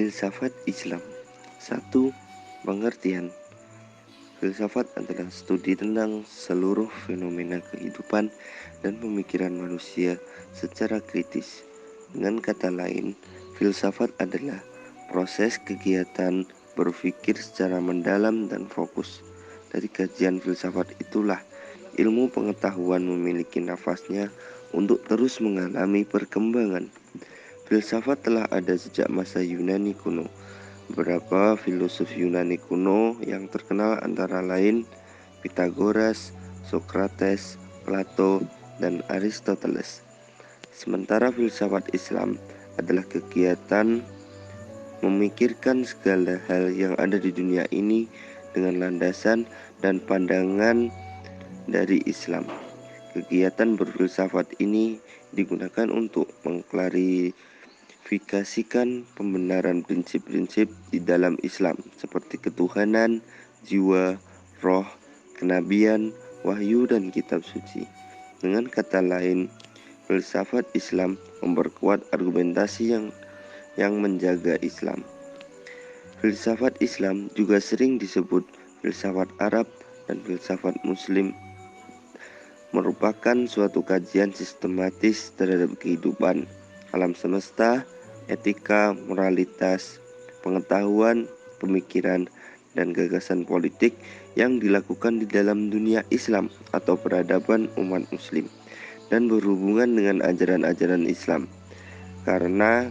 Filsafat Islam. 1. Pengertian. Filsafat adalah studi tentang seluruh fenomena kehidupan dan pemikiran manusia secara kritis. Dengan kata lain, filsafat adalah proses kegiatan berpikir secara mendalam dan fokus. Dari kajian filsafat itulah ilmu pengetahuan memiliki nafasnya untuk terus mengalami perkembangan. Filsafat telah ada sejak masa Yunani kuno. Beberapa filosof Yunani kuno yang terkenal antara lain Pythagoras, Socrates, Plato, dan Aristoteles. Sementara filsafat Islam adalah kegiatan memikirkan segala hal yang ada di dunia ini dengan landasan dan pandangan dari Islam. Kegiatan berfilsafat ini digunakan untuk mengklarifikasikan pembenaran prinsip-prinsip di dalam Islam seperti ketuhanan, jiwa, roh, kenabian, wahyu, dan kitab suci. Dengan kata lain, filsafat Islam memperkuat argumentasi yang menjaga Islam. Filsafat Islam juga sering disebut filsafat Arab dan filsafat Muslim, merupakan suatu kajian sistematis terhadap kehidupan, alam semesta, etika, moralitas, pengetahuan, pemikiran, dan gagasan politik yang dilakukan di dalam dunia Islam atau peradaban umat muslim dan berhubungan dengan ajaran-ajaran Islam. Karena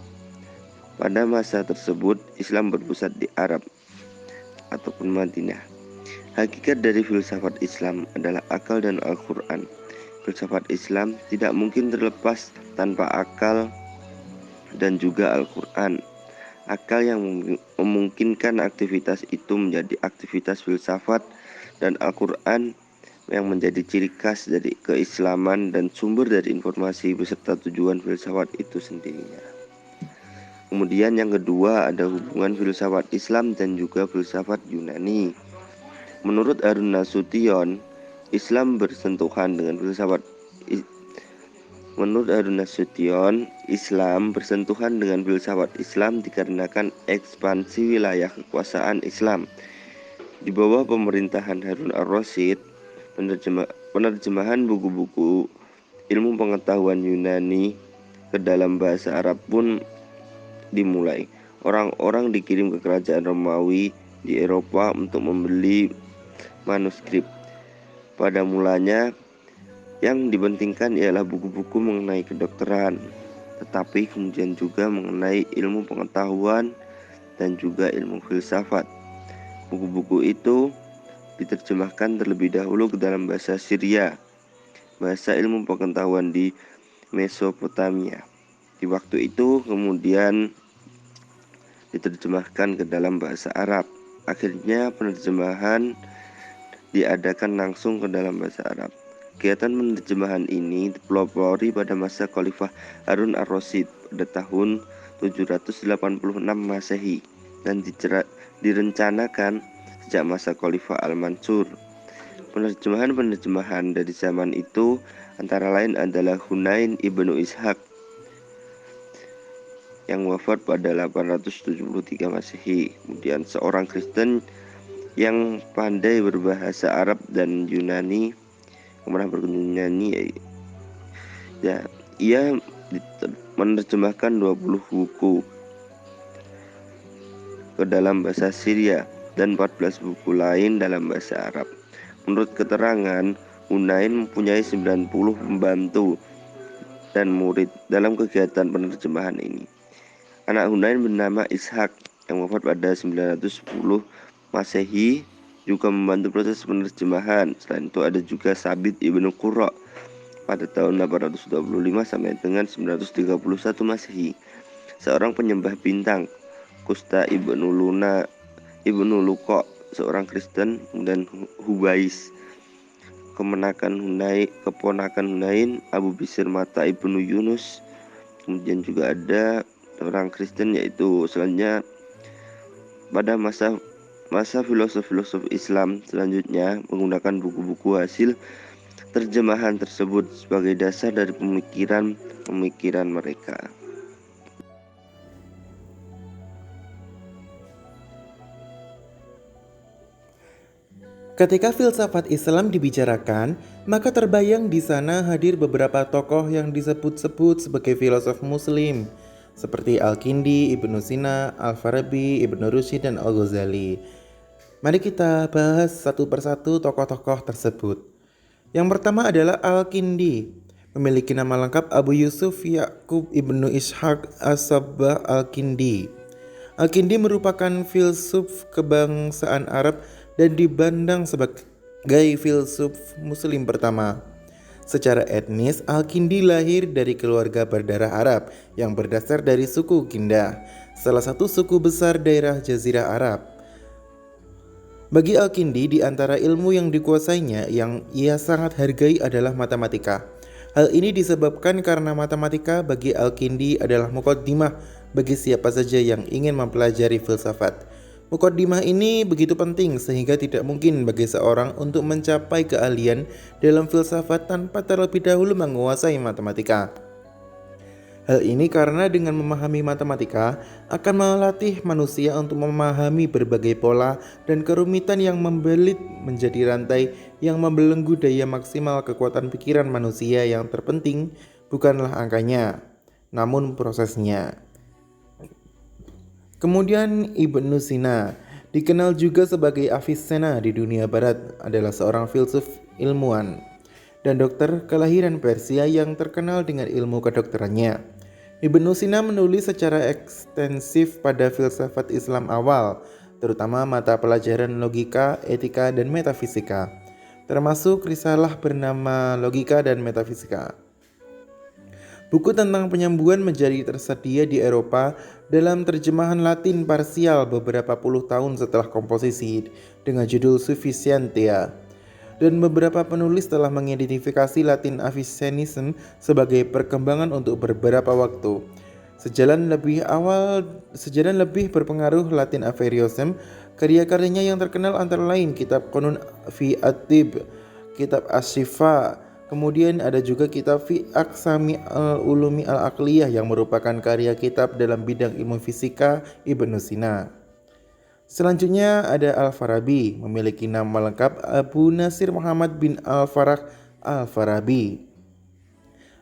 pada masa tersebut Islam berpusat di Arab ataupun Madinah. Hakikat dari filsafat Islam adalah akal dan Al-Quran. Filsafat Islam tidak mungkin terlepas tanpa akal dan juga Al-Quran. Akal yang memungkinkan aktivitas itu menjadi aktivitas filsafat, dan Al-Quran yang menjadi ciri khas dari keislaman dan sumber dari informasi beserta tujuan filsafat itu sendirinya. Kemudian yang kedua ada hubungan filsafat Islam dan juga filsafat Yunani. Menurut Harun Nasution, Islam bersentuhan dengan filsafat Islam dikarenakan ekspansi wilayah kekuasaan Islam. Di bawah pemerintahan Harun ar-Rasyid, penerjemahan buku-buku ilmu pengetahuan Yunani ke dalam bahasa Arab pun dimulai. Orang-orang dikirim ke kerajaan Romawi di Eropa untuk membeli manuskrip. Pada mulanya yang dipentingkan ialah buku-buku mengenai kedokteran, tetapi kemudian juga mengenai ilmu pengetahuan dan juga ilmu filsafat. Buku-buku itu diterjemahkan terlebih dahulu ke dalam bahasa Syria, bahasa ilmu pengetahuan di Mesopotamia. Di waktu itu kemudian diterjemahkan ke dalam bahasa Arab. Akhirnya penerjemahan diadakan langsung ke dalam bahasa Arab. Kegiatan penerjemahan ini dipelopori pada masa Khalifah Harun ar-Rasyid pada tahun 786 Masehi dan direncanakan sejak masa Khalifah Al-Mansur. Penerjemahan dari zaman itu antara lain adalah Hunain ibnu Ishaq yang wafat pada 873 Masehi. Kemudian seorang Kristen yang pandai berbahasa Arab dan Yunani, pernah berkunjung Yunani, ia menerjemahkan 20 buku ke dalam bahasa Syria dan 14 buku lain dalam bahasa Arab. Menurut keterangan, Hunain mempunyai 90 pembantu dan murid dalam kegiatan penerjemahan ini. Anak Hunain bernama Ishak yang wafat pada 910 Masehi juga membantu proses penerjemahan. Selain itu ada juga Sabit ibnu Qurra pada tahun 825 sampai dengan 931 Masehi. Seorang penyembah bintang, Kusta ibnu Luqa, seorang Kristen, dan Hubais, keponakan Hunain, Abu Bishr Mata ibnu Yunus. Kemudian juga ada orang Kristen yaitu selanjutnya pada masa filosof Islam selanjutnya menggunakan buku-buku hasil terjemahan tersebut sebagai dasar dari pemikiran mereka. Ketika filsafat Islam dibicarakan, maka terbayang di sana hadir beberapa tokoh yang disebut-sebut sebagai filosof muslim, seperti Al-Kindi, Ibnu Sina, Al-Farabi, Ibnu Rushd, dan Al-Ghazali. Mari kita bahas satu persatu tokoh-tokoh tersebut. Yang pertama adalah Al-Kindi, memiliki nama lengkap Abu Yusuf Ya'qub Ibnu Ishaq As-Sabbah Al-Kindi. Al-Kindi merupakan filsuf kebangsaan Arab dan dipandang sebagai filsuf muslim pertama. Secara etnis, Al-Kindi lahir dari keluarga berdarah Arab yang berdasar dari suku Kindah, salah satu suku besar daerah Jazirah Arab. Bagi Al-Kindi, di antara ilmu yang dikuasainya yang ia sangat hargai adalah matematika. Hal ini disebabkan karena matematika bagi Al-Kindi adalah muqaddimah bagi siapa saja yang ingin mempelajari filsafat. Muqaddimah ini begitu penting sehingga tidak mungkin bagi seorang untuk mencapai keahlian dalam filsafat tanpa terlebih dahulu menguasai matematika. Hal ini karena dengan memahami matematika akan melatih manusia untuk memahami berbagai pola dan kerumitan yang membelit menjadi rantai yang membelenggu daya maksimal kekuatan pikiran manusia. Yang terpenting bukanlah angkanya, namun prosesnya. Kemudian Ibnu Sina, dikenal juga sebagai Avicenna di dunia barat, adalah seorang filsuf ilmuwan dan dokter kelahiran Persia yang terkenal dengan ilmu kedokterannya. Ibnu Sina menulis secara ekstensif pada filsafat Islam awal, terutama mata pelajaran logika, etika, dan metafisika, termasuk risalah bernama Logika dan Metafisika. Buku tentang penyembuhan menjadi tersedia di Eropa dalam terjemahan Latin parsial beberapa puluh tahun setelah komposisi dengan judul Sufficientia. Dan beberapa penulis telah mengidentifikasi Latin Avicennism sebagai perkembangan untuk beberapa waktu. Sejalan lebih berpengaruh Latin Averroism, karya-karyanya yang terkenal antara lain kitab Qanun fi at-Tibb, kitab Asy-Syifa, kemudian ada juga kitab Fi Aqsami al-Ulumi al-Aqliyah yang merupakan karya kitab dalam bidang ilmu fisika Ibnu Sina. Selanjutnya ada Al-Farabi, memiliki nama lengkap Abu Nasir Muhammad bin Al-Farah Al-Farabi.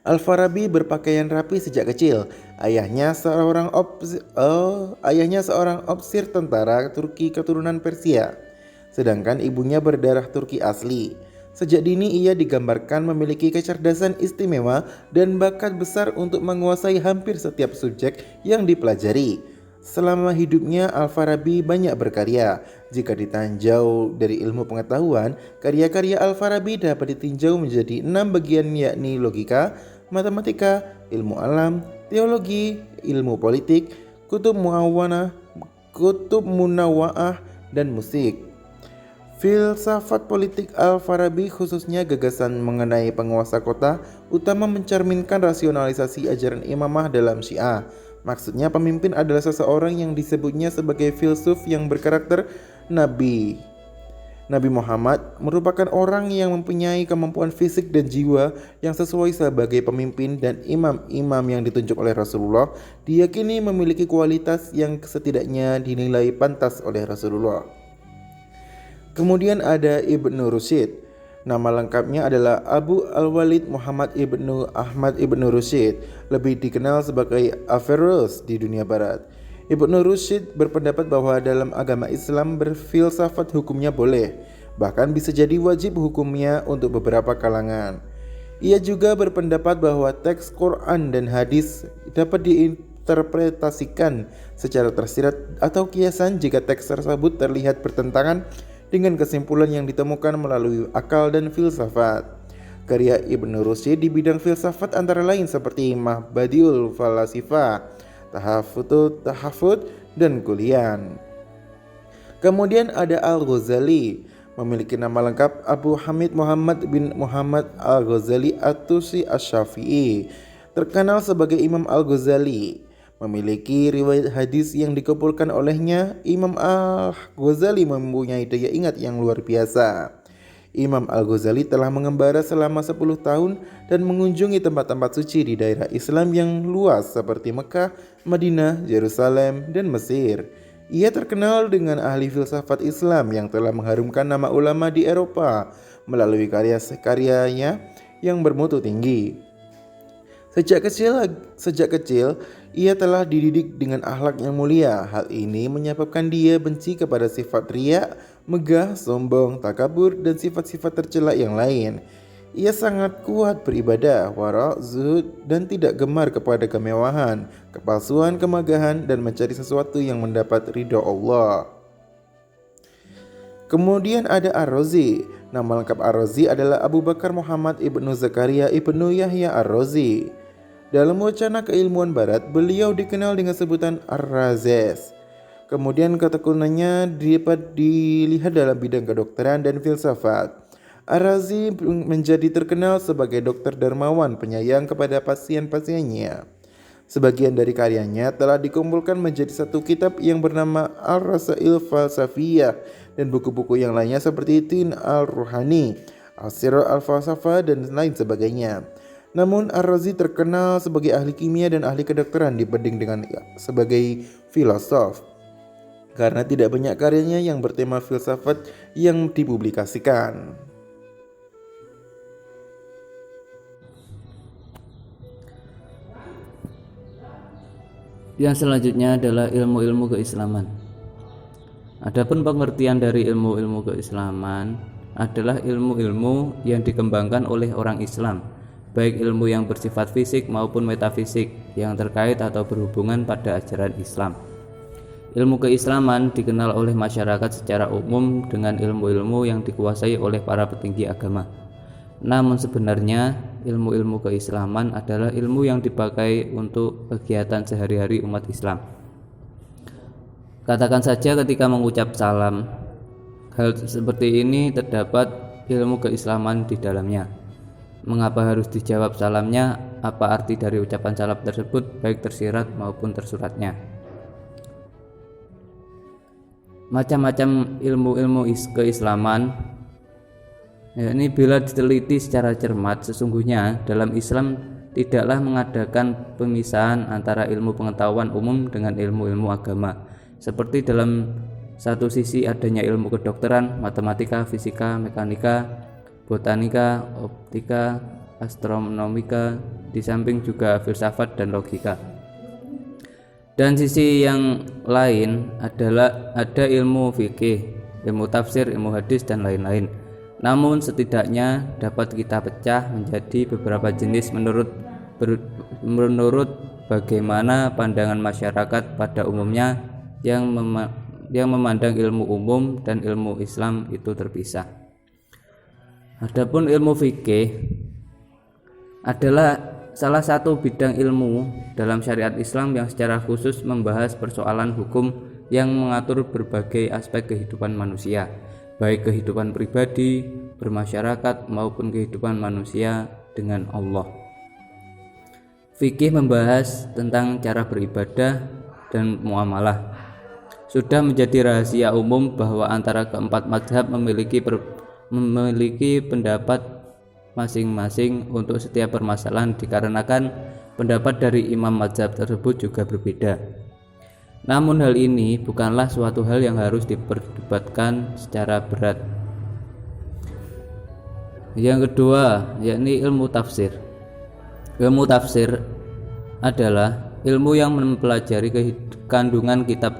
Al-Farabi berpakaian rapi sejak kecil. Ayahnya seorang ofisir tentara Turki keturunan Persia, sedangkan ibunya berdarah Turki asli. Sejak dini ia digambarkan memiliki kecerdasan istimewa dan bakat besar untuk menguasai hampir setiap subjek yang dipelajari. Selama hidupnya Al-Farabi banyak berkarya. Jika ditinjau dari ilmu pengetahuan, karya-karya Al-Farabi dapat ditinjau menjadi 6 bagian, yakni logika, matematika, ilmu alam, teologi, ilmu politik, kutub munawwa'ah, dan musik. Filsafat politik Al-Farabi, khususnya gagasan mengenai penguasa kota, utama mencerminkan rasionalisasi ajaran imamah dalam Syiah. Maksudnya pemimpin adalah seseorang yang disebutnya sebagai filsuf yang berkarakter Nabi. Nabi Muhammad merupakan orang yang mempunyai kemampuan fisik dan jiwa yang sesuai sebagai pemimpin, dan imam-imam yang ditunjuk oleh Rasulullah diyakini memiliki kualitas yang setidaknya dinilai pantas oleh Rasulullah. Kemudian ada Ibnu Rushd. Nama lengkapnya adalah Abu Al-Walid Muhammad Ibnu Ahmad Ibnu Rushd, lebih dikenal sebagai Averroes di dunia barat. Ibnu Rushd berpendapat bahwa dalam agama Islam berfilsafat hukumnya boleh, bahkan bisa jadi wajib hukumnya untuk beberapa kalangan. Ia juga berpendapat bahwa teks Quran dan hadis dapat diinterpretasikan secara tersirat atau kiasan jika teks tersebut terlihat bertentangan dengan kesimpulan yang ditemukan melalui akal dan filsafat. Karya Ibnu Rushd di bidang filsafat antara lain seperti Mahbadiul Falasifah, Tahafut, dan Kulian. Kemudian ada Al-Ghazali, memiliki nama lengkap Abu Hamid Muhammad bin Muhammad Al-Ghazali At-Tusi Asy-Syafi'i, terkenal sebagai Imam Al-Ghazali. Memiliki riwayat hadis yang dikumpulkan olehnya, Imam Al-Ghazali mempunyai daya ingat yang luar biasa. Imam Al-Ghazali telah mengembara selama 10 tahun dan mengunjungi tempat-tempat suci di daerah Islam yang luas seperti Mekah, Madinah, Yerusalem, dan Mesir. Ia terkenal dengan ahli filsafat Islam yang telah mengharumkan nama ulama di Eropa melalui karya-karyanya yang bermutu tinggi. Sejak kecil, ia telah dididik dengan akhlak yang mulia. Hal ini menyebabkan dia benci kepada sifat riya, megah, sombong, takabur, dan sifat-sifat tercela yang lain. Ia sangat kuat beribadah, wara', zuhud, dan tidak gemar kepada kemewahan, kepalsuan, kemegahan, dan mencari sesuatu yang mendapat ridho Allah. Kemudian ada Ar-Razi. Nama lengkap Ar-Razi adalah Abu Bakar Muhammad ibnu Zakaria ibnu Yahya Ar-Razi. Dalam wacana keilmuan barat, beliau dikenal dengan sebutan Ar-Razes. Kemudian ketekunannya dapat dilihat dalam bidang kedokteran dan filsafat. Ar-Razi menjadi terkenal sebagai dokter dermawan penyayang kepada pasien-pasiennya. Sebagian dari karyanya telah dikumpulkan menjadi satu kitab yang bernama Al-Rasail Falsafiyah dan buku-buku yang lainnya seperti Tin Al-Ruhani, Al-Sirr Al-Falsafah, dan lain sebagainya. Namun Ar-Razi terkenal sebagai ahli kimia dan ahli kedokteran dibanding dengan sebagai filosof, karena tidak banyak karyanya yang bertema filsafat yang dipublikasikan. Yang selanjutnya adalah ilmu-ilmu keislaman. Adapun pengertian dari ilmu-ilmu keislaman adalah ilmu-ilmu yang dikembangkan oleh orang Islam, baik ilmu yang bersifat fisik maupun metafisik yang terkait atau berhubungan pada ajaran Islam. Ilmu keislaman dikenal oleh masyarakat secara umum dengan ilmu-ilmu yang dikuasai oleh para petinggi agama. Namun sebenarnya ilmu-ilmu keislaman adalah ilmu yang dipakai untuk kegiatan sehari-hari umat Islam. Katakan saja ketika mengucap salam, hal seperti ini terdapat ilmu keislaman di dalamnya. Mengapa harus dijawab salamnya? Apa arti dari ucapan salam tersebut, baik tersirat maupun tersuratnya? Macam-macam ilmu-ilmu keislaman, yakni bila diteliti secara cermat, sesungguhnya dalam Islam tidaklah mengadakan pemisahan antara ilmu pengetahuan umum dengan ilmu-ilmu agama. Seperti dalam satu sisi adanya ilmu kedokteran, matematika, fisika, mekanika, botanika, optika, astronomika, di samping juga filsafat dan logika. Dan sisi yang lain adalah ada ilmu fikih, ilmu tafsir, ilmu hadis, dan lain-lain. Namun setidaknya dapat kita pecah menjadi beberapa jenis menurut bagaimana pandangan masyarakat pada umumnya yang memandang ilmu umum dan ilmu Islam itu terpisah. Adapun ilmu fikih adalah salah satu bidang ilmu dalam syariat Islam yang secara khusus membahas persoalan hukum yang mengatur berbagai aspek kehidupan manusia, baik kehidupan pribadi, bermasyarakat, maupun kehidupan manusia dengan Allah. Fikih membahas tentang cara beribadah dan muamalah. Sudah menjadi rahasia umum bahwa antara keempat mazhab memiliki pendapat masing-masing untuk setiap permasalahan, dikarenakan pendapat dari imam mazhab tersebut juga berbeda. Namun hal ini bukanlah suatu hal yang harus diperdebatkan secara berat. Yang kedua, yakni ilmu tafsir. Ilmu tafsir adalah ilmu yang mempelajari kandungan kitab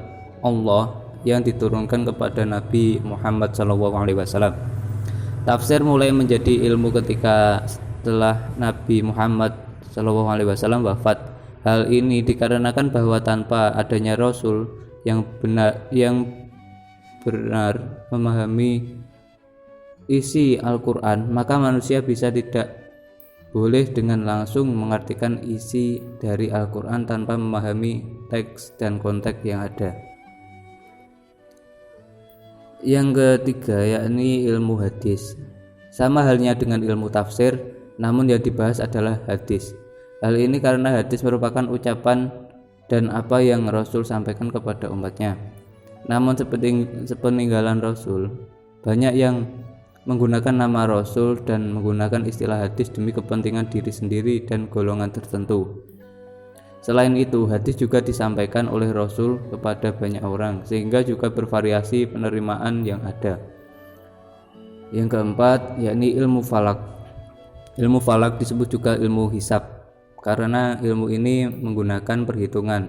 Allah yang diturunkan kepada Nabi Muhammad SAW. Tafsir mulai menjadi ilmu ketika setelah Nabi Muhammad SAW wafat. Hal ini dikarenakan bahwa tanpa adanya Rasul yang benar memahami isi Al-Quran, maka manusia bisa tidak boleh dengan langsung mengartikan isi dari Al-Quran tanpa memahami teks dan konteks yang ada. Yang ketiga, yakni ilmu hadis. Sama halnya dengan ilmu tafsir, namun yang dibahas adalah hadis. Hal ini karena hadis merupakan ucapan dan apa yang Rasul sampaikan kepada umatnya. Namun sepeninggalan Rasul, banyak yang menggunakan nama Rasul dan menggunakan istilah hadis demi kepentingan diri sendiri dan golongan tertentu. Selain itu, hadis juga disampaikan oleh Rasul kepada banyak orang, sehingga juga bervariasi penerimaan yang ada. Yang keempat, yakni ilmu falak. Ilmu falak disebut juga ilmu hisab, karena ilmu ini menggunakan perhitungan.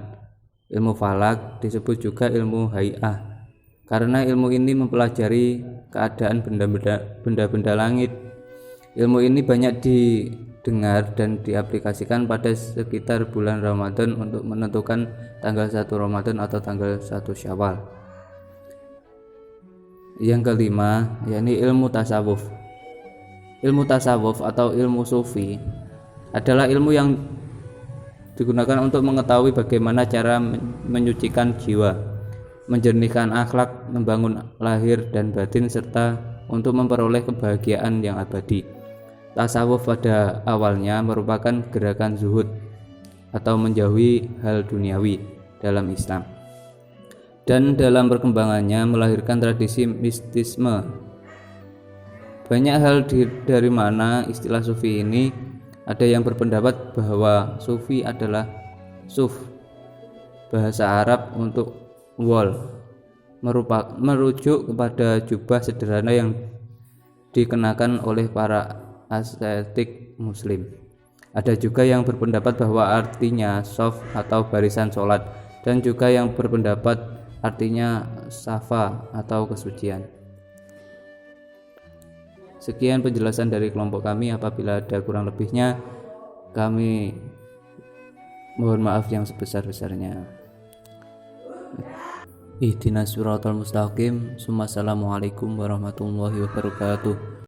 Ilmu falak disebut juga ilmu hay'ah, karena ilmu ini mempelajari keadaan benda-benda langit. Ilmu ini banyak didengar dan diaplikasikan pada sekitar bulan Ramadan untuk menentukan tanggal 1 Ramadan atau tanggal 1 Syawal. Yang kelima, yakni ilmu tasawuf. Ilmu tasawuf atau ilmu sufi adalah ilmu yang digunakan untuk mengetahui bagaimana cara menyucikan jiwa, menjernihkan akhlak, membangun lahir dan batin, serta untuk memperoleh kebahagiaan yang abadi. Tasawuf pada awalnya merupakan gerakan zuhud atau menjauhi hal duniawi dalam Islam, dan dalam perkembangannya melahirkan tradisi mistisme. Banyak hal dari mana istilah sufi ini. Ada yang berpendapat bahwa sufi adalah suf, bahasa Arab untuk wol, merujuk kepada jubah sederhana yang dikenakan oleh para ascetik muslim. Ada juga yang berpendapat bahwa artinya sof atau barisan sholat, dan juga yang berpendapat artinya safa atau kesucian. Sekian penjelasan dari kelompok kami. Apabila ada kurang lebihnya, kami mohon maaf yang sebesar-besarnya. Ihdinas siratal mustaqim. Assalamualaikum warahmatullahi wabarakatuh.